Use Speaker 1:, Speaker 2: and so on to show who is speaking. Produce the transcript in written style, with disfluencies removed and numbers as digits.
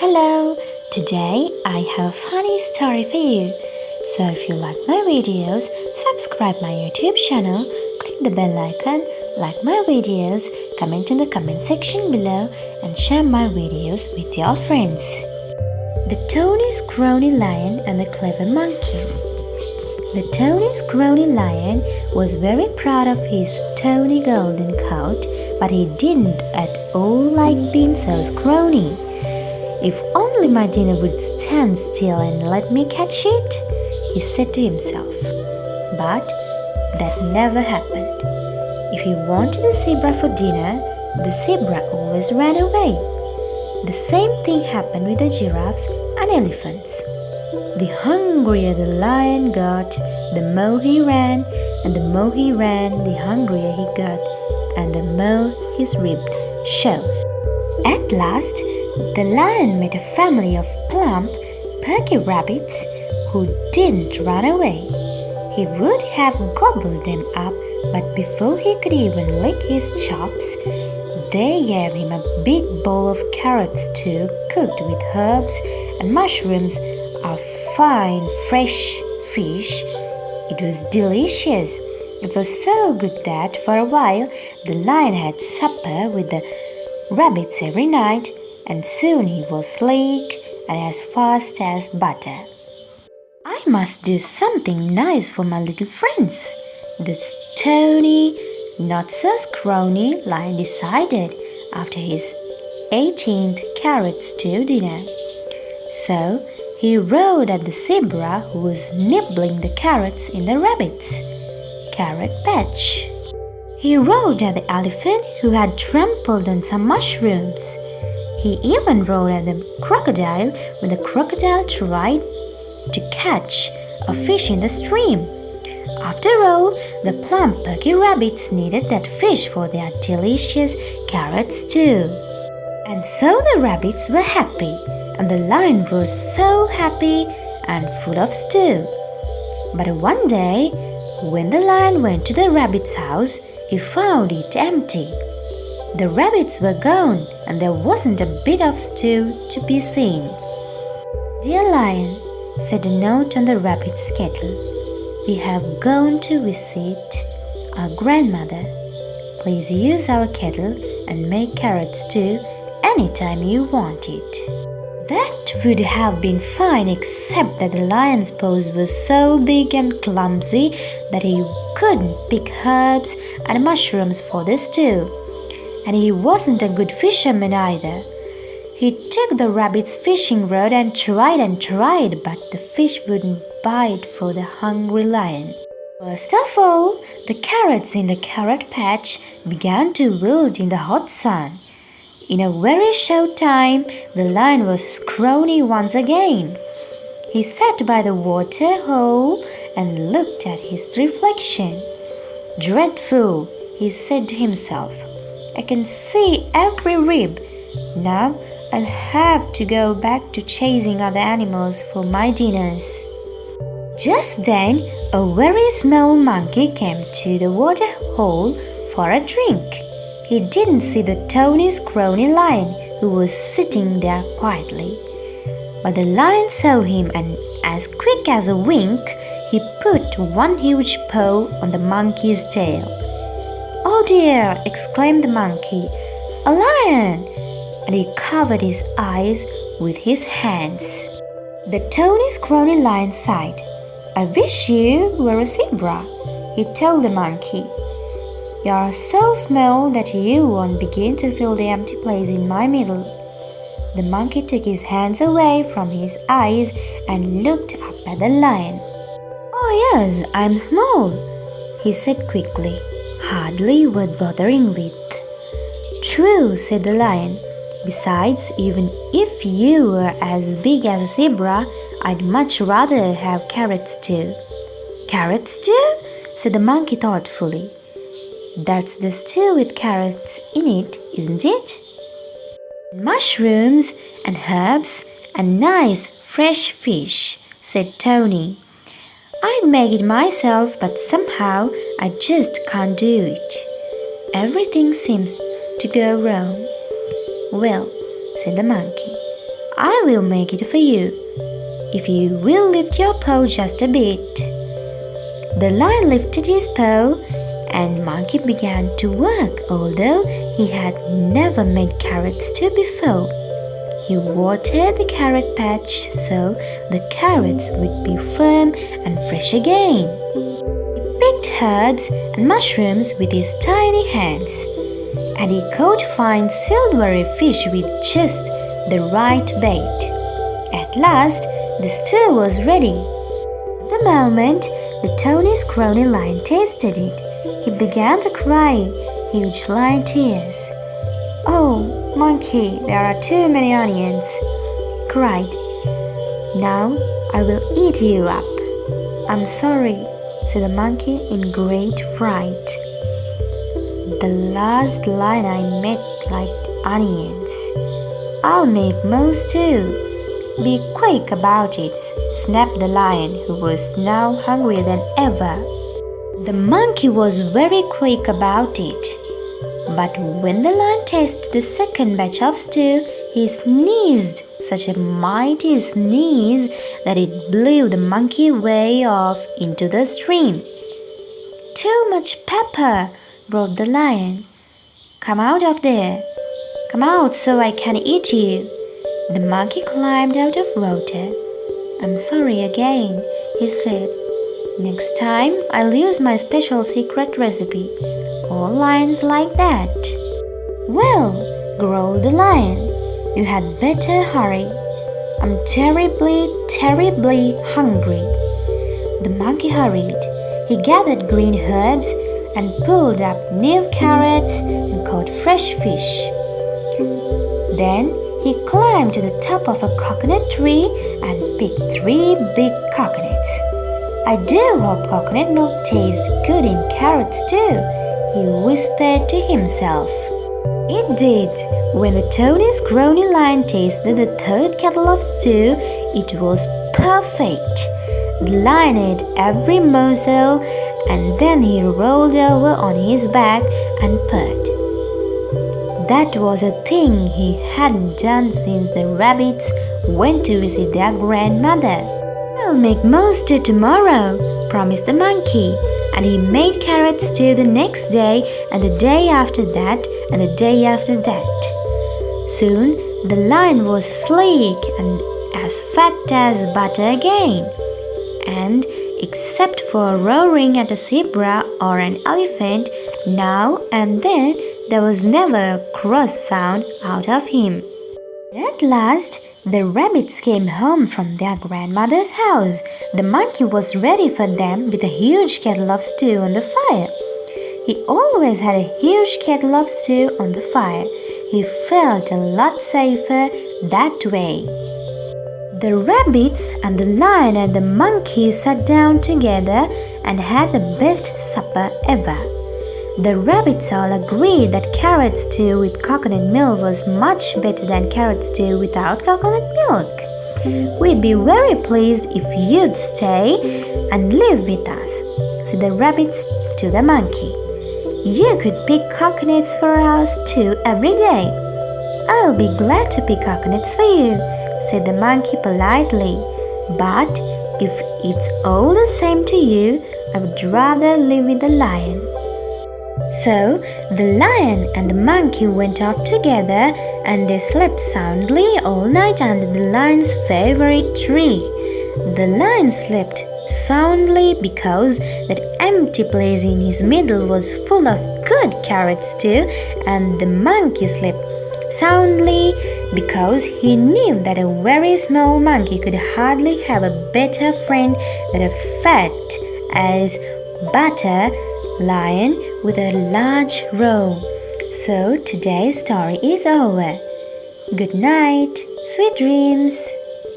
Speaker 1: Hello, today I have a funny story for you. So if you like my videos, subscribe my YouTube channel, click the bell icon, like my videos, comment in the comment section below and share my videos with your friends. The Tawny Scrawny Lion and the Clever Monkey. The Tawny Scrawny Lion was very proud of his tawny golden coat, but he didn't at all like being so scrawny. "If only my dinner would stand still and let me catch it," he said to himself. But that never happened. If he wanted a zebra for dinner, the zebra always ran away. The same thing happened with the giraffes and elephants. The hungrier the lion got, the more he ran, and the more he ran, the hungrier he got, and the more his ribs shows. At last, the lion met a family of plump, perky rabbits who didn't run away. He would have gobbled them up, but before he could even lick his chops, they gave him a big bowl of carrot stew cooked with herbs and mushrooms of fine, fresh fish. It was delicious. It was so good that for a while the lion had supper with the rabbits every night, and soon he was sleek and as fast as butter. "I must do something nice for my little friends," the tawny, not so scrawny lion decided after his 18th carrot stew dinner. So he rode at the zebra who was nibbling the carrots in the rabbit's carrot patch. He rode at the elephant who had trampled on some mushrooms. He even rode at the crocodile when the crocodile tried to catch a fish in the stream. After all, the plump perky rabbits needed that fish for their delicious carrot stew. And so the rabbits were happy, and the lion was so happy and full of stew. But one day, when the lion went to the rabbit's house, he found it empty. The rabbits were gone, and there wasn't a bit of stew to be seen. "Dear Lion," said a note on the rabbit's kettle, "we have gone to visit our grandmother. Please use our kettle and make carrot stew anytime you want it." That would have been fine, except that the lion's paws were so big and clumsy that he couldn't pick herbs and mushrooms for the stew. And he wasn't a good fisherman either. He took the rabbit's fishing rod and tried, but the fish wouldn't bite for the hungry lion. First of all, the carrots in the carrot patch began to wilt in the hot sun. In a very short time, the lion was scrawny once again. He sat by the water hole and looked at his reflection. "Dreadful," he said to himself. "I can see every rib. Now I'll have to go back to chasing other animals for my dinners." Just then, a very small monkey came to the water hole for a drink. He didn't see the Tawny Scrawny lion who was sitting there quietly. But the lion saw him, and as quick as a wink, he put one huge paw on the monkey's tail. "Oh dear!" exclaimed the monkey. "A lion!" And he covered his eyes with his hands. The Tawny Scrawny lion sighed. "I wish you were a zebra," he told the monkey. "You are so small that you won't begin to fill the empty place in my middle." The monkey took his hands away from his eyes and looked up at the lion. "Oh yes, I'm small," he said quickly, hardly worth bothering with. "True," said the lion. "Besides, even if you were as big as a zebra, I'd much rather have carrot stew." "Carrot stew?" said the monkey thoughtfully. "That's the stew with carrots in it, isn't it?" "Mushrooms and herbs and nice fresh fish," said Tawny. "I'd make it myself, but somehow I just can't do it. Everything seems to go wrong." "Well," said the monkey, I will make it for you, if you will lift your paw just a bit. The lion lifted his paw, and Monkey began to work, although he had never made carrot stew before. He watered the carrot patch so the carrots would be firm and fresh again. He picked herbs and mushrooms with his tiny hands, and he caught fine silvery fish with just the right bait. At last, the stew was ready. The moment the Tawny Scrawny lion tasted it, he began to cry huge lion tears. "Oh, Monkey, there are too many onions," he cried. "Now I will eat you up." "I'm sorry," said the monkey in great fright. "The last lion I met liked onions. I'll make most too." "Be quick about it," snapped the lion, who was now hungrier than ever. The monkey was very quick about it. But when the lion tasted the second batch of stew, he sneezed such a mighty sneeze that it blew the monkey way off into the stream. "Too much pepper," roared the lion. "Come out of there. Come out so I can eat you." The monkey climbed out of water. "I'm sorry again," he said. "Next time I'll use my special secret recipe. All lions like that." "Well," growled the lion, "you had better hurry. I'm terribly, terribly hungry." The monkey hurried. He gathered green herbs and pulled up new carrots and caught fresh fish. Then he climbed to the top of a coconut tree and picked 3 big coconuts. "I do hope coconut milk tastes good in carrots too," he whispered to himself. It did. When the Tawny Scrawny lion tasted the third kettle of stew, it was perfect. The lion ate every morsel, and then he rolled over on his back and purred. That was a thing he hadn't done since the rabbits went to visit their grandmother. "I'll make most stew tomorrow," promised the monkey, and he made carrot stew the next day, and the day after that, and the day after that. Soon the lion was sleek and as fat as butter again, and except for roaring at a zebra or an elephant now and then, there was never a cross sound out of him. At last, the rabbits came home from their grandmother's house. The monkey was ready for them with a huge kettle of stew on the fire. He always had a huge kettle of stew on the fire. He felt a lot safer that way. The rabbits and the lion and the monkey sat down together and had the best supper ever. The rabbits all agreed that carrot stew with coconut milk was much better than carrot stew without coconut milk. "We'd be very pleased if you'd stay and live with us," said the rabbits to the monkey. "You could pick coconuts for us too every day." "I'll be glad to pick coconuts for you," said the monkey politely. "But if it's all the same to you, I would rather live with the lion." So the lion and the monkey went off together, and they slept soundly all night under the lion's favorite tree. The lion slept soundly because that empty place in his middle was full of good carrot stew, and the monkey slept soundly because he knew that a very small monkey could hardly have a better friend than a fat as butter lion with a large roe. So today's story is over. Good night, sweet dreams.